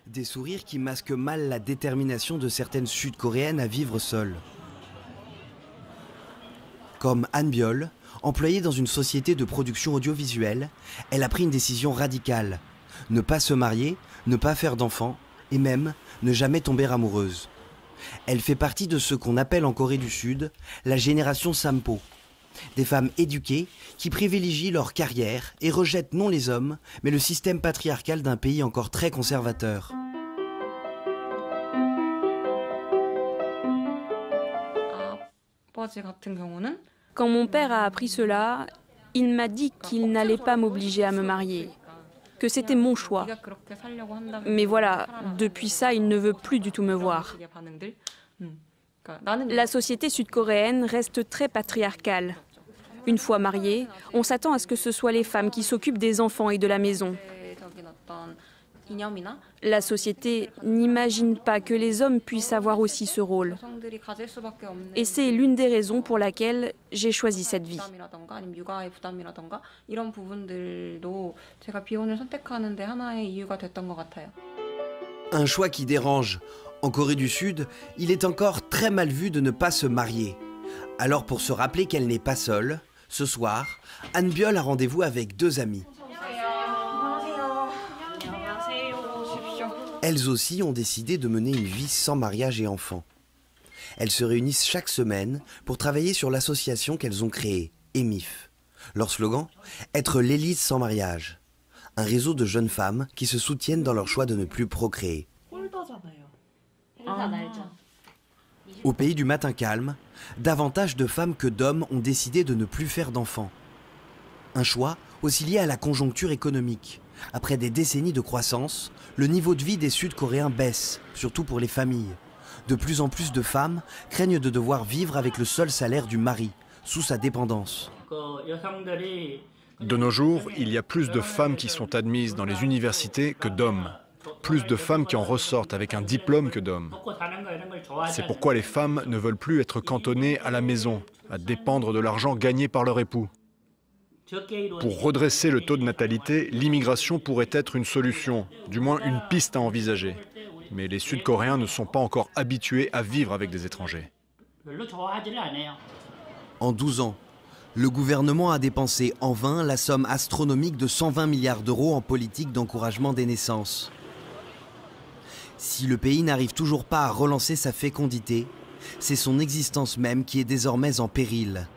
Des sourires qui masquent mal la détermination de certaines Sud-Coréennes à vivre seules. Comme Anne Biol, employée dans une société de production audiovisuelle, elle a pris une décision radicale. Ne pas se marier, ne pas faire d'enfants et même ne jamais tomber amoureuse. Elle fait partie de ce qu'on appelle en Corée du Sud la génération Sampo. Des femmes éduquées qui privilégient leur carrière et rejettent non les hommes, mais le système patriarcal d'un pays encore très conservateur. Quand mon père a appris cela, il m'a dit qu'il n'allait pas m'obliger à me marier, que c'était mon choix. Mais voilà, depuis ça, il ne veut plus du tout me voir. La société sud-coréenne reste très patriarcale. Une fois mariée, on s'attend à ce que ce soit les femmes qui s'occupent des enfants et de la maison. La société n'imagine pas que les hommes puissent avoir aussi ce rôle. Et c'est l'une des raisons pour laquelle j'ai choisi cette vie. Un choix qui dérange. En Corée du Sud, il est encore très mal vu de ne pas se marier. Alors pour se rappeler qu'elle n'est pas seule, ce soir, Anne Biol a rendez-vous avec deux amies. Elles aussi ont décidé de mener une vie sans mariage et enfants. Elles se réunissent chaque semaine pour travailler sur l'association qu'elles ont créée, EMIF. Leur slogan, être l'élite sans mariage. Un réseau de jeunes femmes qui se soutiennent dans leur choix de ne plus procréer. Au pays du matin calme, davantage de femmes que d'hommes ont décidé de ne plus faire d'enfants. Un choix aussi lié à la conjoncture économique. Après des décennies de croissance, le niveau de vie des Sud-Coréens baisse, surtout pour les familles. De plus en plus de femmes craignent de devoir vivre avec le seul salaire du mari, sous sa dépendance. De nos jours, il y a plus de femmes qui sont admises dans les universités que d'hommes. Plus de femmes qui en ressortent avec un diplôme que d'hommes. C'est pourquoi les femmes ne veulent plus être cantonnées à la maison, à dépendre de l'argent gagné par leur époux. Pour redresser le taux de natalité, l'immigration pourrait être une solution, du moins une piste à envisager. Mais les Sud-Coréens ne sont pas encore habitués à vivre avec des étrangers. En 12 ans, le gouvernement a dépensé en vain la somme astronomique de 120 milliards d'euros en politique d'encouragement des naissances. Si le pays n'arrive toujours pas à relancer sa fécondité, c'est son existence même qui est désormais en péril.